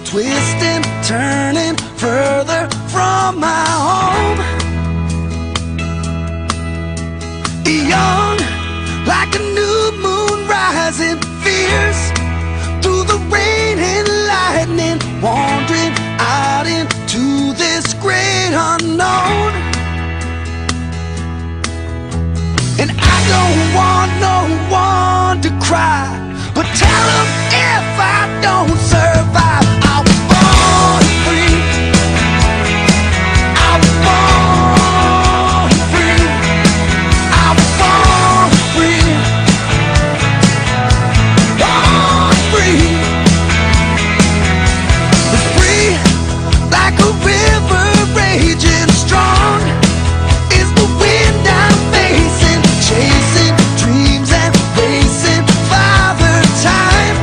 twisting, turning further from my home. Young, like a new moon rising fierce through the rain and lightning, wandering out into this great unknown. And I don't want no one to cry, but tell them if I don't survive, I was born free. I was born free. I was born free. Born free. Free like a river raging strong is the wind I'm facing, chasing dreams and racing Father Time.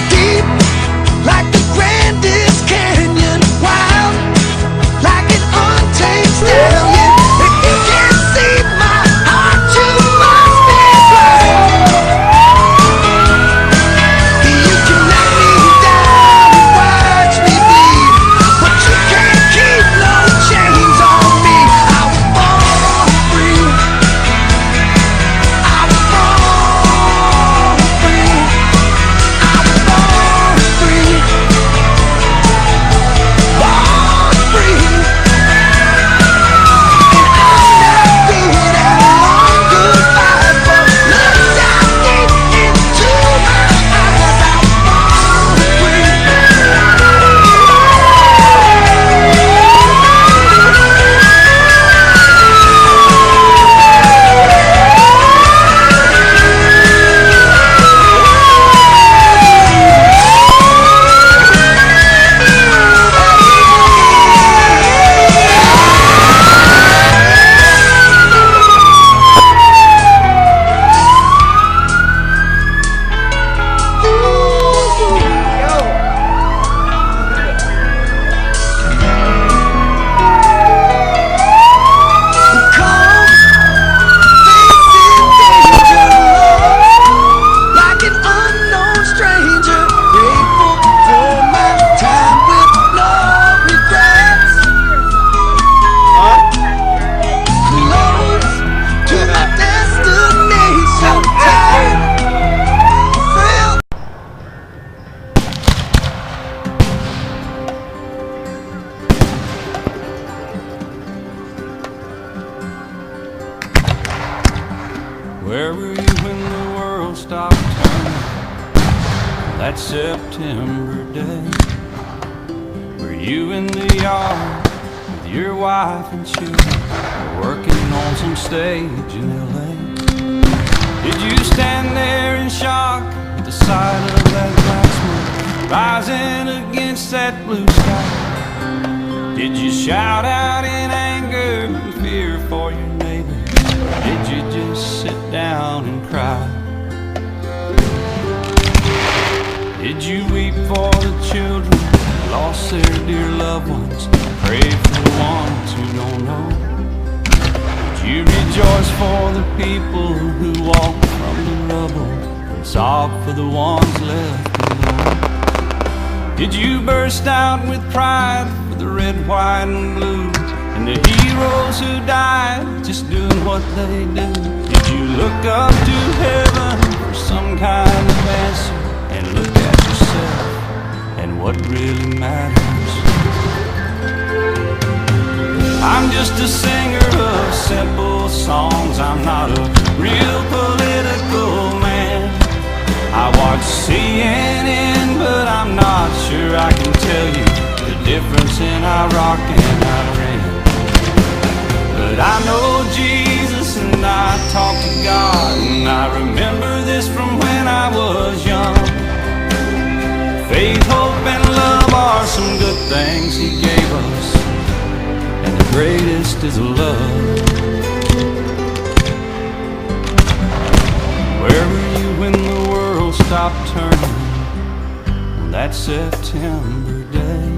Deep like the grandest canyon, wild like an untamed stallion. If you can't see my heart, you must be blind. You can knock me down and watch me bleed, but you can't keep no chains on me. I was born free. I was born free. I was born free. Born free. And I'm not good at a long goodbye, but look down deep into my eyes. I was born free. Like an unknown stranger, grateful for my time with no regrets. Close to my destination, tired, thrilled. Where were you when the world stopped turning that September day? Were you in the yard with your wife and children, or working on some stage in L.A.? Did you stand there in shock at the sight of that black smoke rising against that blue sky? Did you shout out in anger and fear for your neighbor? Did you just sit down and cry? Did you weep for the children who lost their dear loved ones? Pray for the ones who don't know? Did you rejoice for the people who walk from the rubble and sob for the ones left alone? Did you burst out with pride for the red, white, and blue, and the heroes who died just doing what they do? Did you look up to heaven for some kind of answer, and look at yourself and what really matters? I'm just a singer of simple songs. I'm not a real political man. I watch CNN, but I'm not sure I can tell you the difference in Iraq and Iran. But I know Jesus and I talk to God, and I remember this from when I was young. Faith, hope, and love are some good things He gave us, and the greatest is love. Where were you when the world stopped turning on that September day?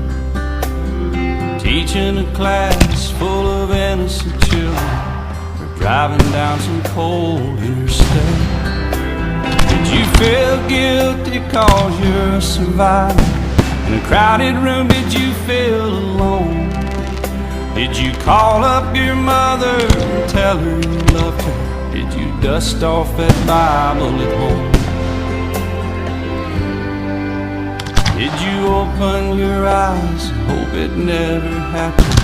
Teaching a class full of innocent children, or driving down some cold interstate? Did you feel guilty cause you're a survivor? In a crowded room, did you feel alone? Did you call up your mother and tell her you loved her? Did you dust off that Bible at home? Did you open your eyes, hope it never happened?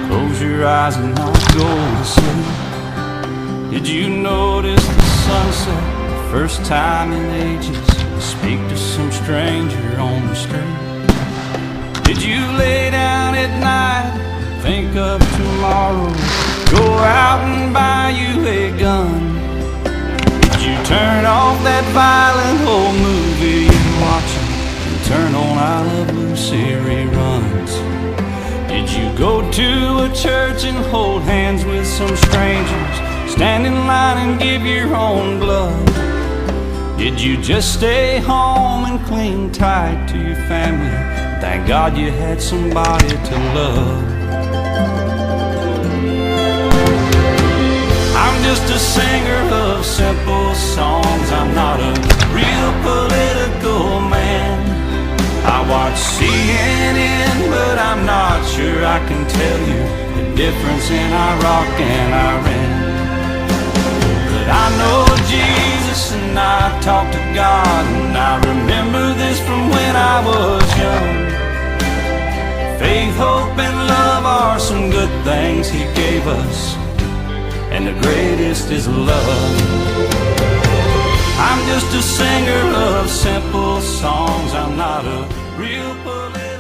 Close your eyes and not go to sleep. Did you notice the sunset the first time in ages? Speak to some stranger on the street. Did you lay down at night, think of tomorrow, go out and buy you a gun? Did you turn off that violent old movie you're watching and turn on I Love Lucy reruns? Did you go to a church and hold hands with some strangers, stand in line and give your own blood? Did you just stay home and cling tight to your family? Thank God you had somebody to love. I'm just a singer of simple songs. I'm not a real political man. I watch CNN, but I'm not sure I can tell you the difference in Iraq and Iran. But I know Jesus and I talk to God, and I remember this from when I was young. Faith, hope, and love are some good things He gave us, and the greatest is love. I'm just a singer of simple songs. I'm not a real political